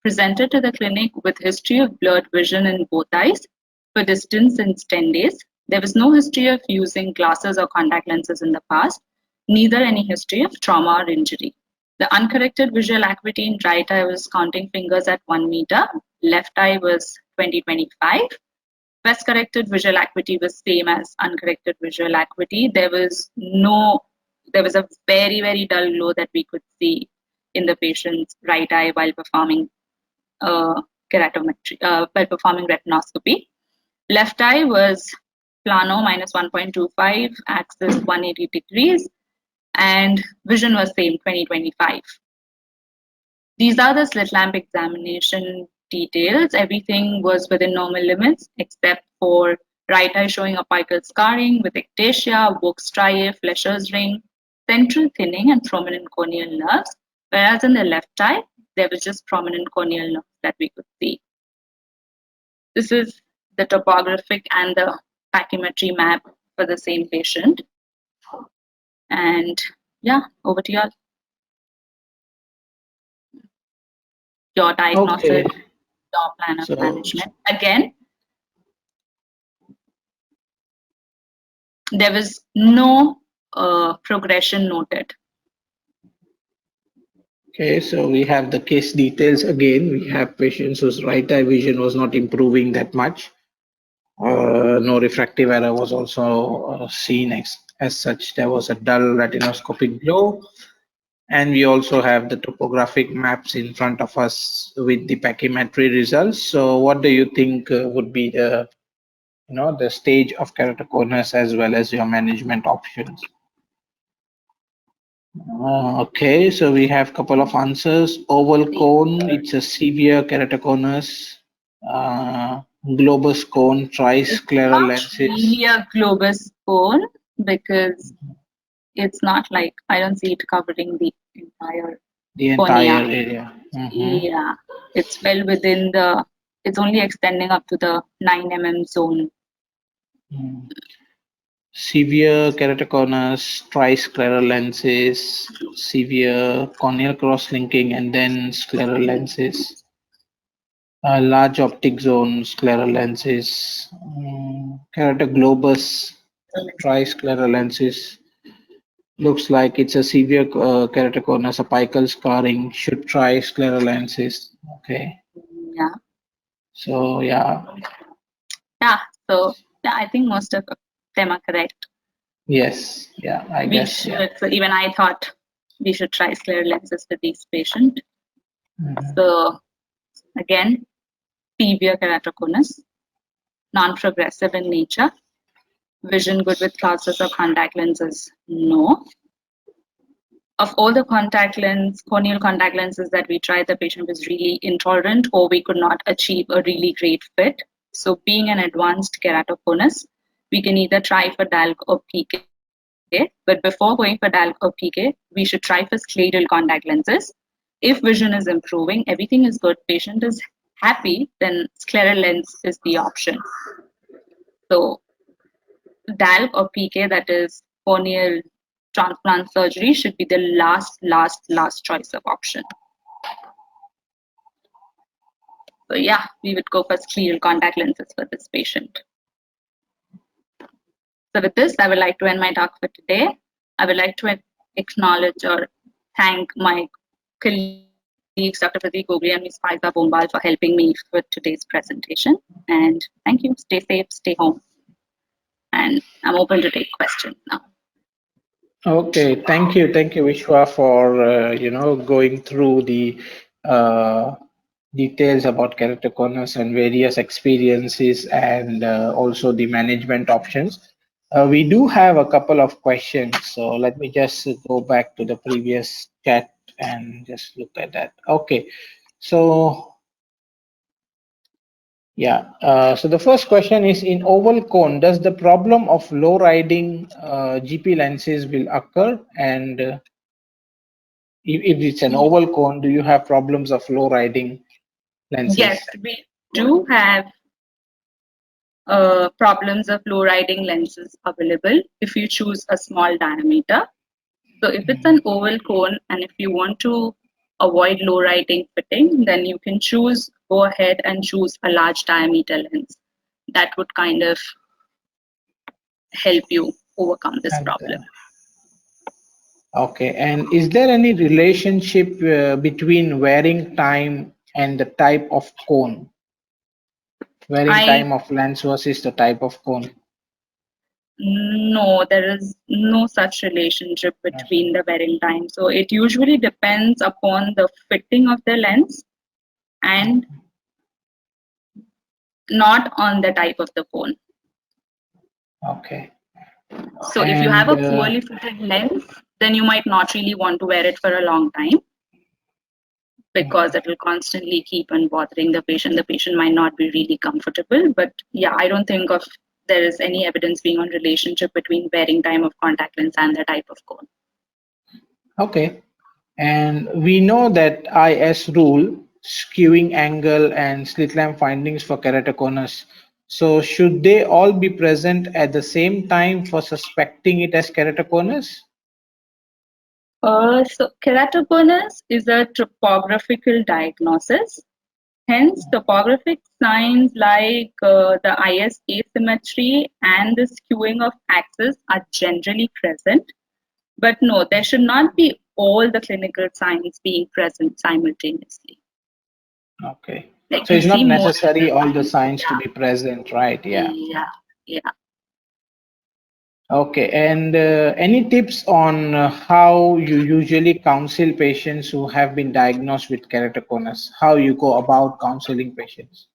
[SPEAKER 2] presented to the clinic with history of blurred vision in both eyes for distance since 10 days. There was no history of using glasses or contact lenses in the past, neither any history of trauma or injury. The uncorrected visual acuity in right eye was counting fingers at 1 meter, left eye was 20/25. Best corrected visual acuity was same as uncorrected visual acuity. There was a very, very dull glow that we could see in the patient's right eye while performing keratometry, while performing retinoscopy. Left eye was plano minus 1.25, axis 180 degrees, and vision was same 20/25. These are the slit lamp examination details. Everything was within normal limits except for right eye showing apical scarring with ectasia, Vogt striae, Flesher's ring, central thinning, and prominent corneal nerves. Whereas in the left eye, there was just prominent corneal nerves that we could see. This is the topographic and the pachymetry map for the same patient. And yeah, over to you all. Your diagnosis, your plan of management. Again, there was no progression noted.
[SPEAKER 1] Okay, so we have the case details again. We have patients whose right eye vision was not improving that much. No refractive error was also seen as such. There was a dull retinoscopic glow. And we also have the topographic maps in front of us with the pachymetry results. So what do you think would be the stage of keratoconus as well as your management options? Okay, so we have a couple of answers. Oval cone, it's a severe keratoconus. Globus cone, triscleral lenses.
[SPEAKER 2] It's not really a globus cone because it's not like, I don't see it covering the entire
[SPEAKER 1] area.
[SPEAKER 2] Yeah, it's well within it's only extending up to the 9 mm zone.
[SPEAKER 1] Severe keratoconus, triscleral lenses, severe corneal cross-linking, and then scleral lenses. Large optic zone, scleral lenses, keratoglobus, triscleral lenses. Looks like it's a severe keratoconus, apical scarring, should try scleral lenses. Okay.
[SPEAKER 2] Yeah.
[SPEAKER 1] So, yeah.
[SPEAKER 2] Yeah, so yeah, I think most of them are correct.
[SPEAKER 1] Yes, yeah, I guess.
[SPEAKER 2] So even I thought we should try scleral lenses for these patients. So again, severe keratoconus, non-progressive in nature, vision good with glasses or contact lenses, no. Of all the corneal contact lenses that we tried, the patient was really intolerant or we could not achieve a really great fit. So being an advanced keratoconus, we can either try for DALK or PK. But before going for DALK or PK, we should try for scleral contact lenses. If vision is improving, everything is good, patient is happy, then scleral lens is the option. So DALK or PK, that is corneal transplant surgery, should be the last choice of option. So yeah, we would go for scleral contact lenses for this patient. So with this, I would like to end my talk for today. I would like to acknowledge or thank my colleague colleagues, Dr. Pradeep Gogri and Ms. Faiza Bombal, for helping me with today's presentation. And thank you. Stay safe, stay home. And I'm open to take questions now.
[SPEAKER 1] Okay, thank you, Vishwa, for going through the details about keratoconus and various experiences, and also the management options. We do have a couple of questions, so let me just go back to the previous chat and just look at that. Okay, so yeah, so the first question is, in oval cone, does the problem of low riding GP lenses will occur? And if it's an oval cone, do you have problems of low riding lenses?
[SPEAKER 2] Yes, we do have problems of low riding lenses available if you choose a small diameter. So if it's an oval cone and if you want to avoid low riding fitting, then you can go ahead and choose a large diameter lens. That would kind of help you overcome this problem.
[SPEAKER 1] Okay, and is there any relationship between wearing time and the type of cone? Wearing time of lens versus the type of cone?
[SPEAKER 2] No, there is no such relationship between the wearing time. So it usually depends upon the fitting of the lens and not on the type of the cone.
[SPEAKER 1] Okay.
[SPEAKER 2] So if you have a poorly fitted lens, then you might not really want to wear it for a long time because it will constantly keep on bothering the patient. The patient might not be really comfortable. But yeah, I don't think there is any evidence being on relationship between wearing time of contact lens and the type of cone.
[SPEAKER 1] Okay. And we know that IS rule, skewing angle and slit lamp findings for keratoconus. So should they all be present at the same time for suspecting it as keratoconus?
[SPEAKER 2] So keratoconus is a topographical diagnosis. Hence, topographic signs like the IS asymmetry and the skewing of axis are generally present. But no, there should not be all the clinical signs being present simultaneously.
[SPEAKER 1] Okay. So it's not necessary all the signs to be present, right? Yeah.
[SPEAKER 2] Yeah.
[SPEAKER 1] Okay. And any tips on how you usually counsel patients who have been diagnosed with keratoconus? How you go about counseling patients?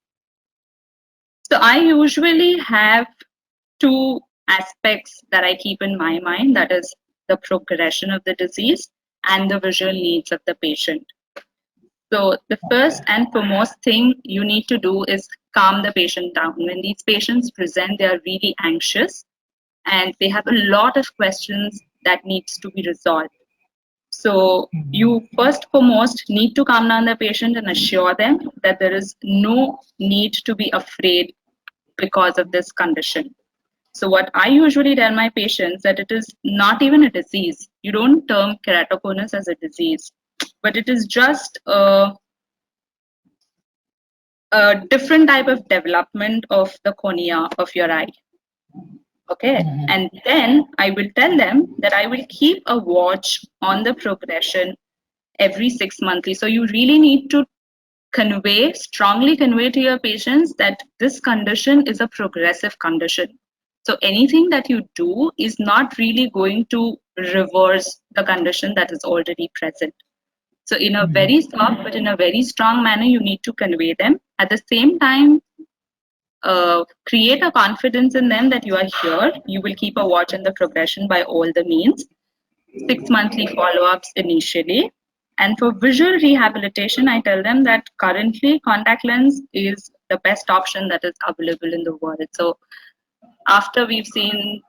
[SPEAKER 2] So I usually have two aspects that I keep in my mind. That is the progression of the disease and the visual needs of the patient. So the first and foremost thing you need to do is calm the patient down. When these patients present, they are really anxious and they have a lot of questions that needs to be resolved. So you first foremost need to calm down the patient and assure them that there is no need to be afraid because of this condition. So what I usually tell my patients that it is not even a disease. You don't term keratoconus as a disease, but it is just a different type of development of the cornea of your eye. Okay, and then I will tell them that I will keep a watch on the progression every 6 monthly. So you really need to strongly convey to your patients that this condition is a progressive condition. So anything that you do is not really going to reverse the condition that is already present. So in a very soft but in a very strong manner, you need to convey them. At the same time, create a confidence in them that you are here. You will keep a watch on the progression by all the means. 6 monthly follow-ups initially. And for visual rehabilitation, I tell them that currently contact lens is the best option that is available in the world. So after we've seen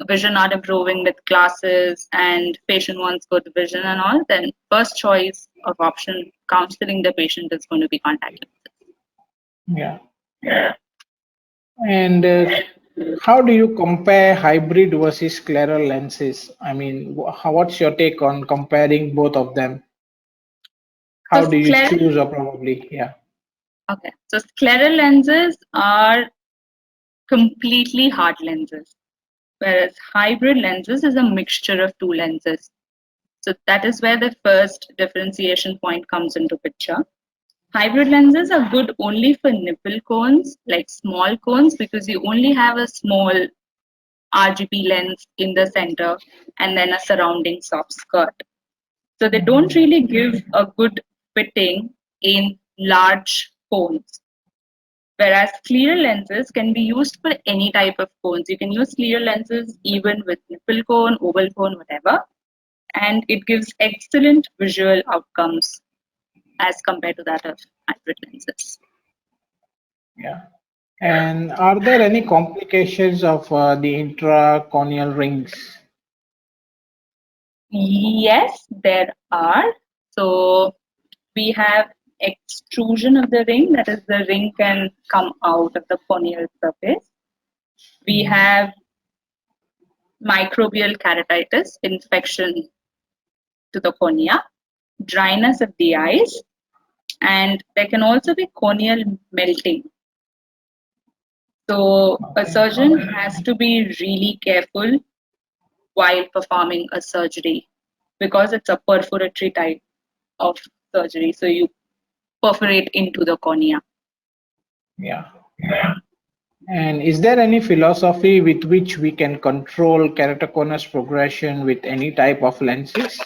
[SPEAKER 2] vision not improving with glasses and patient wants good vision and all, then first choice of option counseling the patient is going to be contact lenses.
[SPEAKER 1] Yeah. And how do you compare hybrid versus scleral lenses? I mean, what's your take on comparing both of them? How do you choose, or probably, yeah.
[SPEAKER 2] Okay, so scleral lenses are completely hard lenses, whereas hybrid lenses is a mixture of two lenses. So that is where the first differentiation point comes into picture. Hybrid lenses are good only for nipple cones, like small cones, because you only have a small RGB lens in the center and then a surrounding soft skirt. So they don't really give a good fitting in large cones. Whereas clear lenses can be used for any type of cones. You can use clear lenses even with nipple cone, oval cone, whatever. And it gives excellent visual outcomes as compared to that of hybrid lenses.
[SPEAKER 1] Yeah. And are there any complications of the intracorneal rings?
[SPEAKER 2] Yes, there are. So we have extrusion of the ring, that is, the ring can come out of the corneal surface. We have microbial keratitis, infection to the cornea, dryness of the eyes, and there can also be corneal melting. So a surgeon has to be really careful while performing a surgery because it's a perforatory type of surgery. So you perforate into the cornea.
[SPEAKER 1] Yeah. And is there any philosophy with which we can control keratoconus progression with any type of lenses?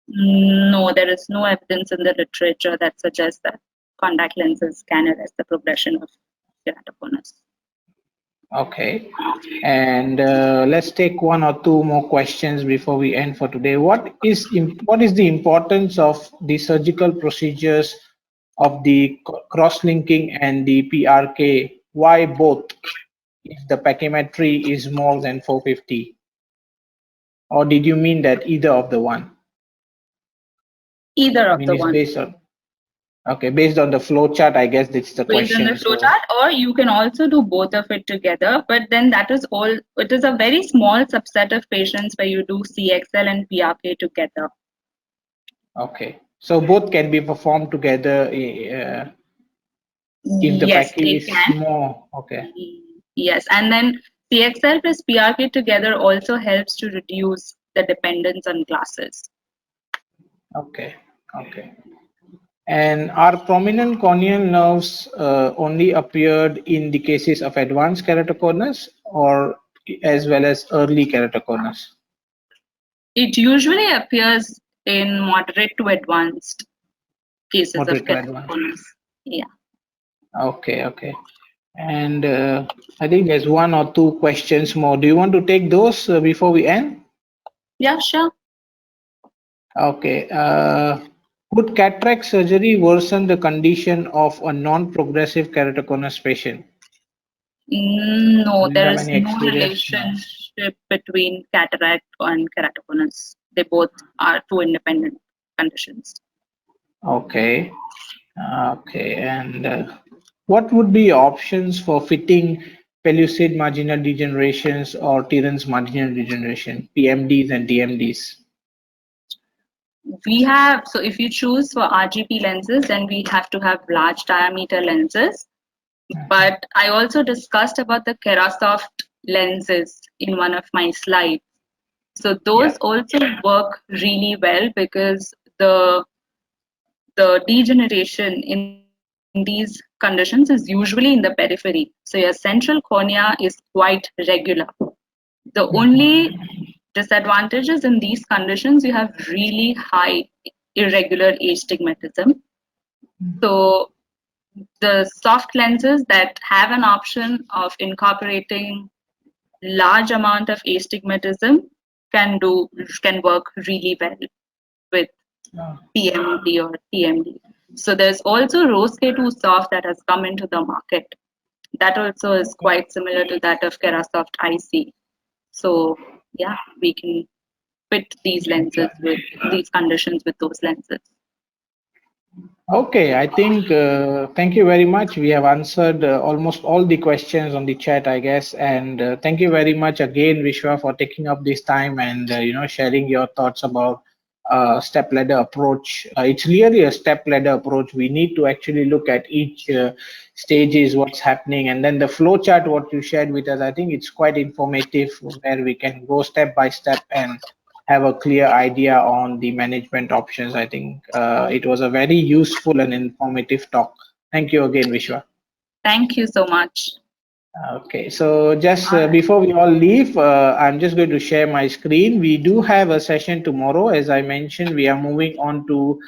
[SPEAKER 2] No, there is no evidence in the literature that suggests that contact lenses can arrest the progression of keratoconus.
[SPEAKER 1] Okay. And let's take one or two more questions before we end for today. What is the importance of the surgical procedures of the cross-linking and the PRK? Why both if the pachymetry is more than 450? Or did you mean that either of the one?
[SPEAKER 2] Either
[SPEAKER 1] I
[SPEAKER 2] of
[SPEAKER 1] mean,
[SPEAKER 2] the
[SPEAKER 1] it's
[SPEAKER 2] one.
[SPEAKER 1] based on, okay, based on the flow chart, I guess that's the
[SPEAKER 2] Based
[SPEAKER 1] question.
[SPEAKER 2] on the flow chart, or you can also do both of it together, but then that is all, it is a very small subset of patients where you do CXL and PRK together.
[SPEAKER 1] Okay, so both can be performed together if the
[SPEAKER 2] Yes,
[SPEAKER 1] package
[SPEAKER 2] they
[SPEAKER 1] is
[SPEAKER 2] can.
[SPEAKER 1] more. Okay.
[SPEAKER 2] Yes, and then CXL plus PRK together also helps to reduce the dependence on glasses.
[SPEAKER 1] Okay. Okay. And are prominent corneal nerves only appeared in the cases of advanced keratoconus or as well as early keratoconus?
[SPEAKER 2] It usually appears in moderate to advanced cases of
[SPEAKER 1] Moderate to advanced.
[SPEAKER 2] keratoconus. Yeah.
[SPEAKER 1] Okay. Okay. And I think there's one or two questions more. Do you want to take those before we end?
[SPEAKER 2] Yeah, sure.
[SPEAKER 1] Okay. Would cataract surgery worsen the condition of a non-progressive keratoconus patient?
[SPEAKER 2] No,
[SPEAKER 1] Do you
[SPEAKER 2] there
[SPEAKER 1] have
[SPEAKER 2] is
[SPEAKER 1] any
[SPEAKER 2] no
[SPEAKER 1] experience? No.
[SPEAKER 2] relationship between cataract and keratoconus. They both are two independent conditions.
[SPEAKER 1] Okay. Okay. And what would be options for fitting pellucid marginal degenerations or Terence marginal degeneration, PMDs and DMDs?
[SPEAKER 2] We have, so if you choose for RGP lenses, then we have to have large diameter lenses. But I also discussed about the Kerasoft lenses in one of my slides. So those also work really well because the degeneration in these conditions is usually in the periphery. So your central cornea is quite regular. The only disadvantages in these conditions, you have really high irregular astigmatism. So the soft lenses that have an option of incorporating large amount of astigmatism can work really well with PMD or TMD. So there's also Rose K2 Soft that has come into the market. That also is quite similar to that of Kerasoft IC. So yeah, we can fit these lenses with these conditions with those lenses.
[SPEAKER 1] Okay, I think thank you very much. We have answered almost all the questions on the chat, I guess, and thank you very much again, Vishwa, for taking up this time and sharing your thoughts about step ladder approach. It's really a step ladder approach. We need to actually look at each stages, what's happening, and then the flow chart, what you shared with us. I think it's quite informative, where we can go step by step and have a clear idea on the management options. I think it was a very useful and informative talk. Thank you again, Vishwa.
[SPEAKER 2] Thank you so much.
[SPEAKER 1] Okay, so just
[SPEAKER 2] All right.
[SPEAKER 1] before we all leave, I'm just going to share my screen. We do have a session tomorrow. As I mentioned, we are moving on to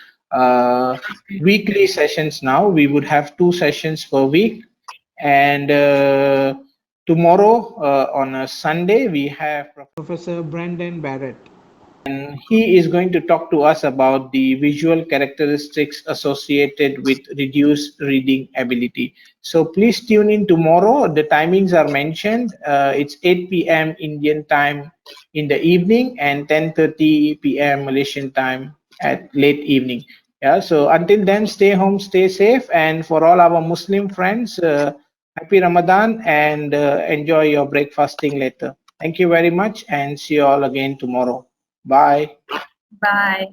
[SPEAKER 1] weekly sessions now. We would have 2 sessions per week. And tomorrow on a Sunday, we have Professor Brandon Barrett. And he is going to talk to us about the visual characteristics associated with reduced reading ability. So please tune in tomorrow. The timings are mentioned. It's 8 p.m. Indian time in the evening and 10:30 p.m. Malaysian time at late evening. Yeah. So until then, stay home, stay safe, and for all our Muslim friends, happy Ramadan and enjoy your breakfasting later. Thank you very much, and see you all again tomorrow. Bye.
[SPEAKER 2] Bye.